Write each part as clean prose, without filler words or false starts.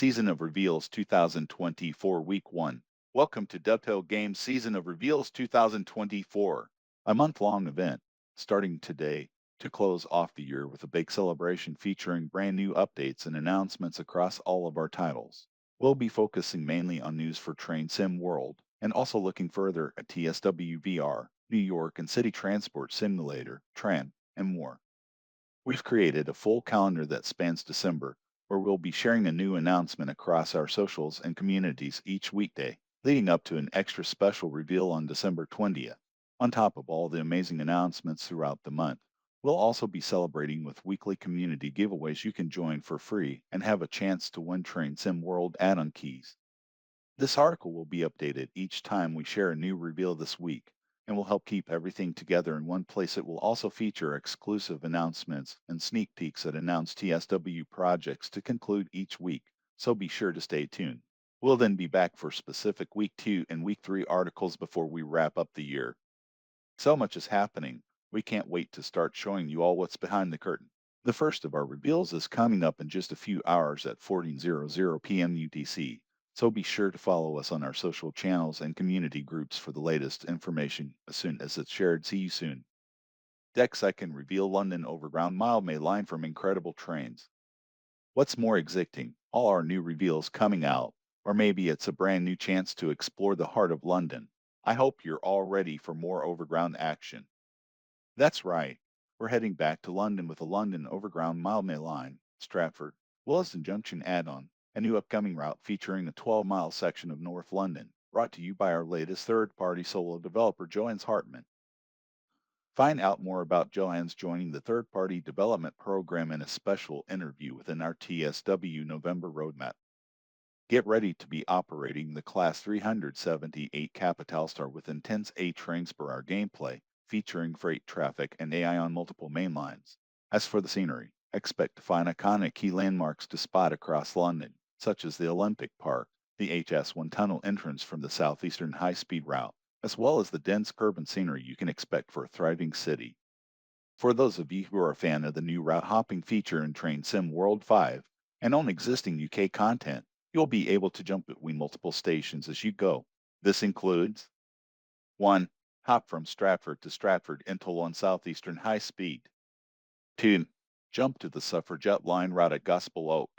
Season of Reveals 2024 Week 1. Welcome to Dovetail Games Season of Reveals 2024, a month-long event starting today to close off the year with a big celebration featuring brand new updates and announcements across all of our titles. We'll be focusing mainly on news for Train Sim World and also looking further at TSW VR, New York and City Transport Simulator, TRAN, and more. We've created a full calendar that spans December, where we'll be sharing a new announcement across our socials and communities each weekday, leading up to an extra special reveal on December 20th. On top of all the amazing announcements throughout the month, we'll also be celebrating with weekly community giveaways you can join for free and have a chance to win Train Sim World add-on keys. This article will be updated each time we share a new reveal this week, and will help keep everything together in one place. It will also feature exclusive announcements and sneak peeks at announced TSW projects to conclude each week, so be sure to stay tuned. We'll then be back for specific Week 2 and Week 3 articles before we wrap up the year. So much is happening, we can't wait to start showing you all what's behind the curtain. The first of our reveals is coming up in just a few hours at 14:00 p.m. UTC, so be sure to follow us on our social channels and community groups for the latest information as soon as it's shared. See you soon. DEX can reveal London Overground Mildmay Line from Incredible Trains. What's more exciting, all our new reveals coming out, or maybe it's a brand new chance to explore the heart of London. I hope you're all ready for more overground action. That's right, we're heading back to London with the London Overground Mildmay Line, Stratford, Willesden Junction add-on, a new upcoming route featuring a 12-mile section of North London, brought to you by our latest third-party solo developer, Johannes Hartmann. Find out more about Johannes joining the third-party development program in a special interview within our TSW November roadmap. Get ready to be operating the Class 378 Capitalstar with intense A trains per hour gameplay, featuring freight traffic and AI on multiple main lines. As for the scenery, expect to find iconic key landmarks to spot across London, such as the Olympic Park, the HS1 tunnel entrance from the southeastern high-speed route, as well as the dense urban scenery you can expect for a thriving city. For those of you who are a fan of the new route hopping feature in Train Sim World 5 and own existing UK content, you'll be able to jump between multiple stations as you go. This includes 1. Hop from Stratford to Stratford Intel on Southeastern High Speed. 2. Jump to the Suffragette Line route at Gospel Oak.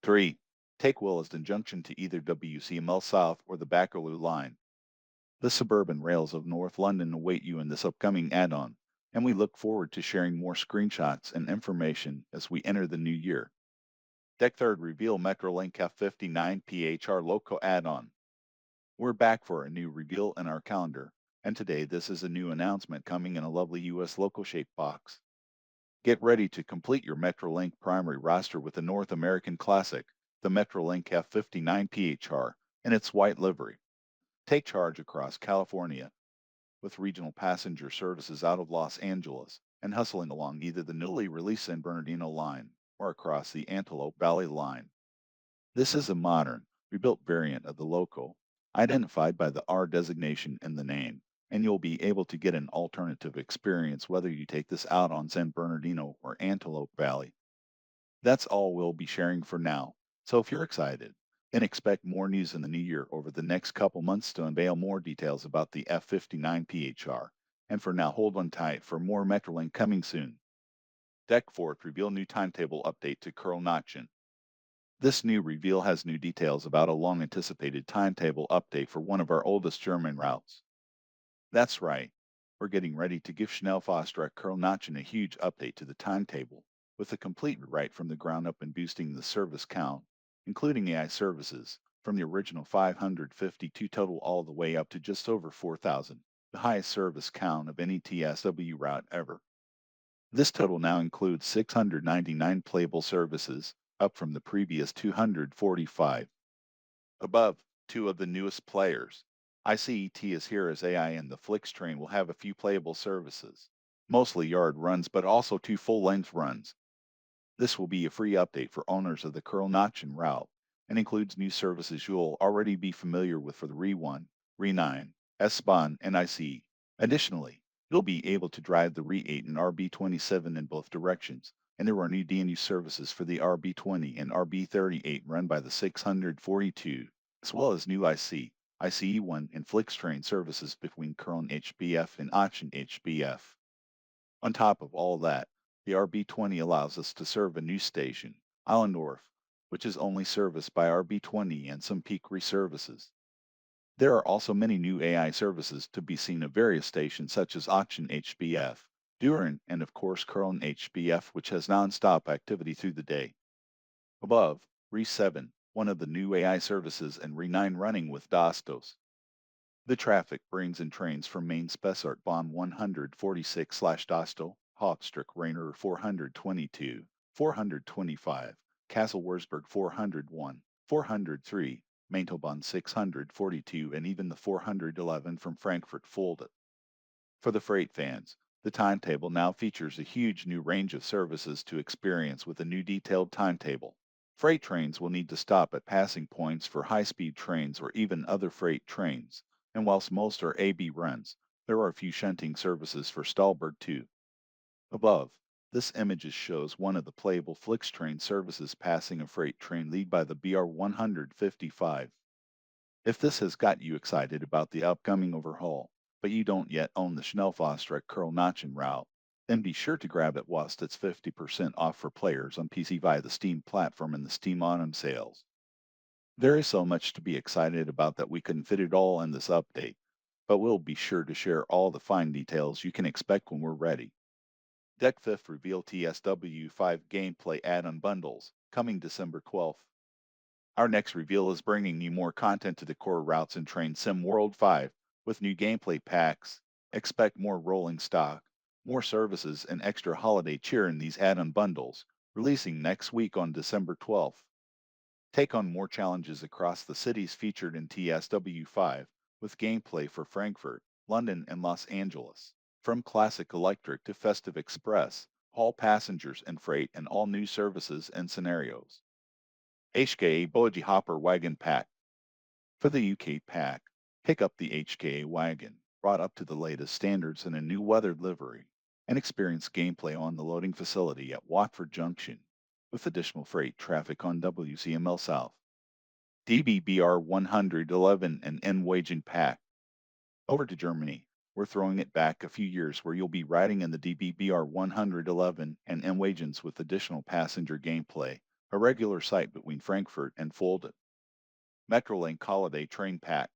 3. Take Willesden Junction to either WCML South or the Bakerloo Line. The suburban rails of North London await you in this upcoming add-on, and we look forward to sharing more screenshots and information as we enter the new year. Deck 3rd reveal Metrolink F59PHR Loco add-on. We're back for a new reveal in our calendar, and today this is a new announcement coming in a lovely US loco shaped box. Get ready to complete your Metrolink primary roster with the North American classic, the Metrolink F59PHR, in its white livery. Take charge across California, with regional passenger services out of Los Angeles and hustling along either the newly released San Bernardino line or across the Antelope Valley line. This is a modern, rebuilt variant of the Loco, identified by the R designation in the name, and you'll be able to get an alternative experience whether you take this out on San Bernardino or Antelope Valley. That's all we'll be sharing for now, so if you're excited, then expect more news in the new year over the next couple months to unveil more details about the F59PHR, and for now hold on tight for more Metrolink coming soon. Deck 4th reveal new timetable update to Köln-Aachen. This new reveal has new details about a long-anticipated timetable update for one of our oldest German routes. That's right, we're getting ready to give Schnellfaster at Köln-Aachen a huge update to the timetable, with a complete rewrite from the ground up and boosting the service count, including AI services, from the original 552 total all the way up to just over 4,000, the highest service count of any TSW route ever. This total now includes 699 playable services, up from the previous 245. Above, two of the newest players. ICET is here as AI, and the Flix train will have a few playable services, mostly yard runs but also 2 full-length runs. This will be a free update for owners of the Köln-Aachen route and includes new services you'll already be familiar with for the Re1, Re9, S-Bahn, and ICE. Additionally, you'll be able to drive the Re8 and RB27 in both directions, and there are new DNU services for the RB20 and RB38 run by the 642, as well as new ICE1 and FlixTrain services between Köln HBF and Aachen HBF. On top of all that, the RB20 allows us to serve a new station, Allendorf, which is only serviced by RB20 and some peak reservices. There are also many new AI services to be seen at various stations such as Aachen HBF, Düren, and of course Köln HBF, which has non-stop activity through the day. Above, Re7, one of the new AI services, and Re9 running with DOSTOS. The traffic brings in trains from main Spessart Bahn 146/Dosto, Hauptstrecke Rainer 422, 425, Kassel Wurzburg 401, 403, Maintobahn 642, and even the 411 from Frankfurt Fulda. For the freight fans, the timetable now features a huge new range of services to experience with a new detailed timetable. Freight trains will need to stop at passing points for high-speed trains or even other freight trains, and whilst most are AB runs, there are a few shunting services for Stahlberg too. Above, this image shows one of the playable FlixTrain services passing a freight train led by the BR155. If this has got you excited about the upcoming overhaul, but you don't yet own the Schnellfahrstrecke Köln-Aachen route, then be sure to grab it whilst it's 50% off for players on PC via the Steam platform and the Steam Autumn sales. There is so much to be excited about that we couldn't fit it all in this update, but we'll be sure to share all the fine details you can expect when we're ready. DEC5 reveal TSW5 gameplay add-on bundles, coming December 12th. Our next reveal is bringing you more content to the core routes in Train Sim World 5, with new gameplay packs. Expect more rolling stock, more services, and extra holiday cheer in these add-on bundles, releasing next week on December 12th. Take on more challenges across the cities featured in TSW5, with gameplay for Frankfurt, London, and Los Angeles. From Classic Electric to Festive Express, haul passengers and freight and all new services and scenarios. HKA Boji Hopper Wagon Pack. For the UK pack, pick up the HKA wagon, brought up to the latest standards in a new weathered livery, and experience gameplay on the loading facility at Watford Junction, with additional freight traffic on WCML South. DBBR 111 and N-Wagen Pack. Over to Germany, we're throwing it back a few years where you'll be riding in the DBBR 111 and N-Wagens with additional passenger gameplay, a regular sight between Frankfurt and Fulda. Metrolink Holiday Train Pack.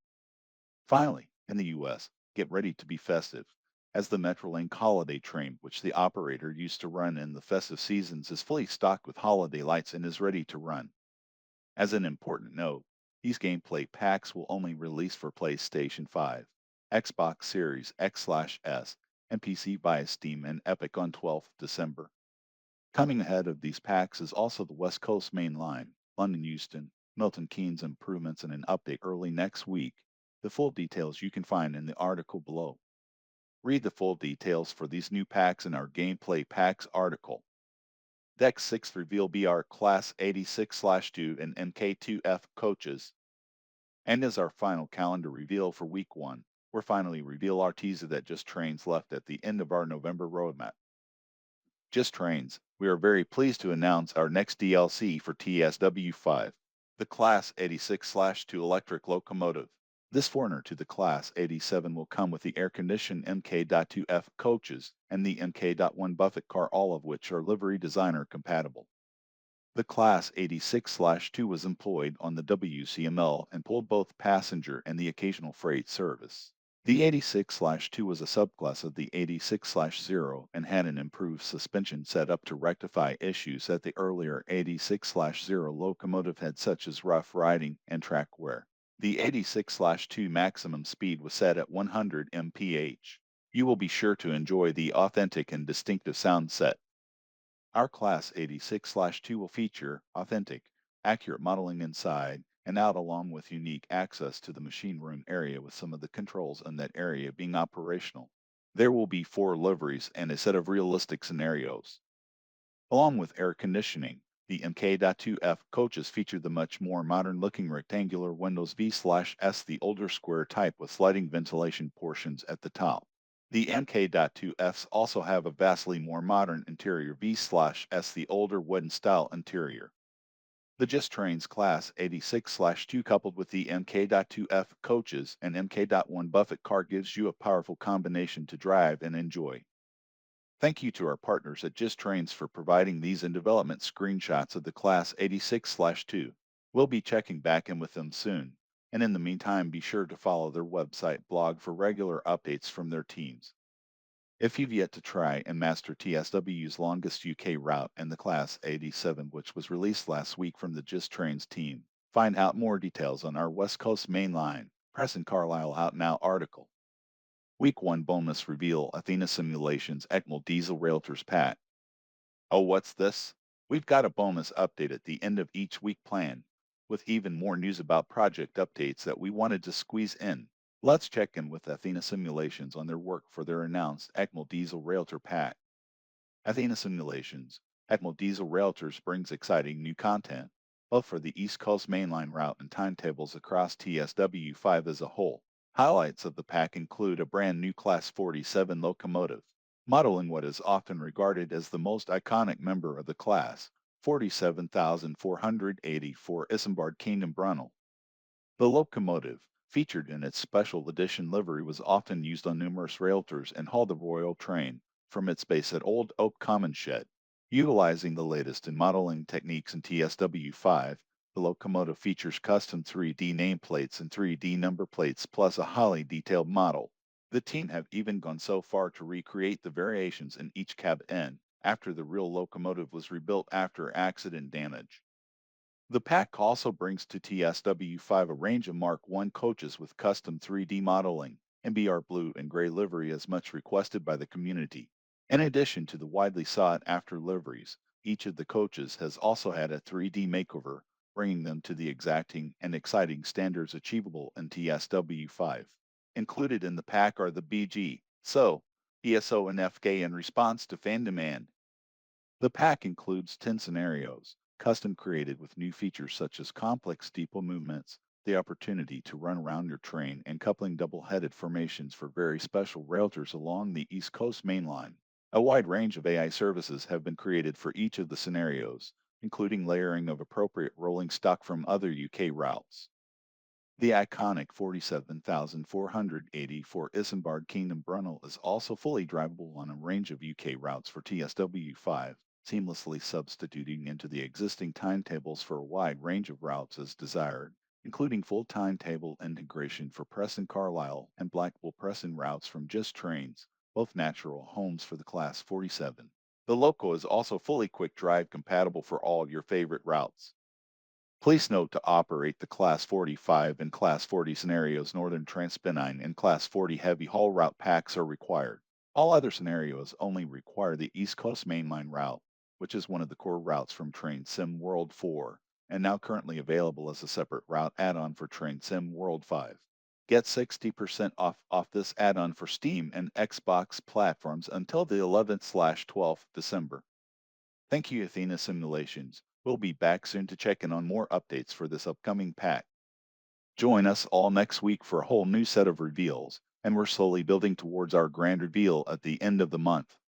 Finally, in the US, get ready to be festive, as the Metrolink Holiday Train, which the operator used to run in the festive seasons, is fully stocked with holiday lights and is ready to run. As an important note, these gameplay packs will only release for PlayStation 5, Xbox Series X/S, and PC via Steam and Epic on 12th December. Coming ahead of these packs is also the West Coast Main Line, London Euston, Milton Keynes improvements, and an update early next week. The full details you can find in the article below. Read the full details for these new packs in our Gameplay Packs article. Deck 6 reveal BR Class 86/2 and Mk2F Coaches. And as our final calendar reveal for Week 1, we're finally reveal our teaser that Just Trains left at the end of our November roadmap. Just Trains, we are very pleased to announce our next DLC for TSW5, the Class 86/2 electric locomotive. This foreigner to the Class 87 will come with the air-conditioned Mk2F Coaches and the Mk.1 Buffet car, all of which are livery designer compatible. The Class 86/2 was employed on the WCML and pulled both passenger and the occasional freight service. The 86/2 was a subclass of the 86/0 and had an improved suspension set up to rectify issues that the earlier 86/0 locomotive had, such as rough riding and track wear. The 86/2 maximum speed was set at 100 mph. You will be sure to enjoy the authentic and distinctive sound set. Our Class 86/2 will feature authentic, accurate modeling inside and out, along with unique access to the machine room area, with some of the controls in that area being operational. There will be 4 liveries and a set of realistic scenarios. Along with air conditioning, the Mk.2F Coaches feature the much more modern-looking rectangular windows V/S, the older square type with sliding ventilation portions at the top. The Mk2Fs also have a vastly more modern interior v/s the older wooden style interior. The GeForce Class 86/2 coupled with the Mk2F Coaches and Mk.1 Buffet car gives you a powerful combination to drive and enjoy. Thank you to our partners at GeForce for providing these in development screenshots of the Class 86/2. We'll be checking back in with them soon, and in the meantime be sure to follow their website blog for regular updates from their teams. If you've yet to try and master TSW's longest UK route and the Class 87 which was released last week from the GeForce team, find out more details on our West Coast main line, Preston Carlisle Out Now article. Week 1 bonus reveal Athena Simulations EMCL Diesel Raitours Pack. Oh, what's this? We've got a bonus update at the end of each week planned, with even more news about project updates that we wanted to squeeze in. Let's check in with Athena Simulations on their work for their announced EMCL Diesel Raitours Pack. Athena Simulations, EMCL Diesel Raitours brings exciting new content, both for the East Coast mainline route and timetables across TSW5 as a whole. Highlights of the pack include a brand new Class 47 locomotive, modeling what is often regarded as the most iconic member of the class, 47,484 Isambard Kingdom Brunel. The locomotive, featured in its special edition livery, was often used on numerous railtours and hauled the royal train from its base at Old Oak Common Shed. Utilizing the latest in modeling techniques in TSW5, the locomotive features custom 3D nameplates and 3D number plates plus a highly detailed model. The team have even gone so far to recreate the variations in each cab end after the real locomotive was rebuilt after accident damage. The pack also brings to TSW5 a range of Mark I coaches with custom 3D modeling, MBR blue and gray livery as much requested by the community. In addition to the widely sought-after liveries, each of the coaches has also had a 3D makeover, bringing them to the exacting and exciting standards achievable in TSW5. Included in the pack are the BG, SO, ESO, and FGA in response to fan demand. The pack includes 10 scenarios, custom created with new features such as complex depot movements, the opportunity to run around your train, and coupling double-headed formations for very special railtours along the East Coast main line. A wide range of AI services have been created for each of the scenarios, including layering of appropriate rolling stock from other UK routes. The iconic 47,484 Isambard Kingdom Brunel is also fully drivable on a range of UK routes for TSW5, seamlessly substituting into the existing timetables for a wide range of routes as desired, including full timetable integration for Preston Carlisle and Blackpool Preston routes from GeForce, both natural homes for the Class 47. The Loco is also fully quick drive compatible for all your favorite routes. Please note to operate the Class 45 and Class 40 scenarios Northern Transpennine and Class 40 heavy haul route packs are required. All other scenarios only require the East Coast mainline route, which is one of the core routes from Train Sim World 4, and now currently available as a separate route add-on for Train Sim World 5. Get 60% off this add-on for Steam and Xbox platforms until the 11th/12th December. Thank you, Athena Simulations. We'll be back soon to check in on more updates for this upcoming pack. Join us all next week for a whole new set of reveals, and we're slowly building towards our grand reveal at the end of the month.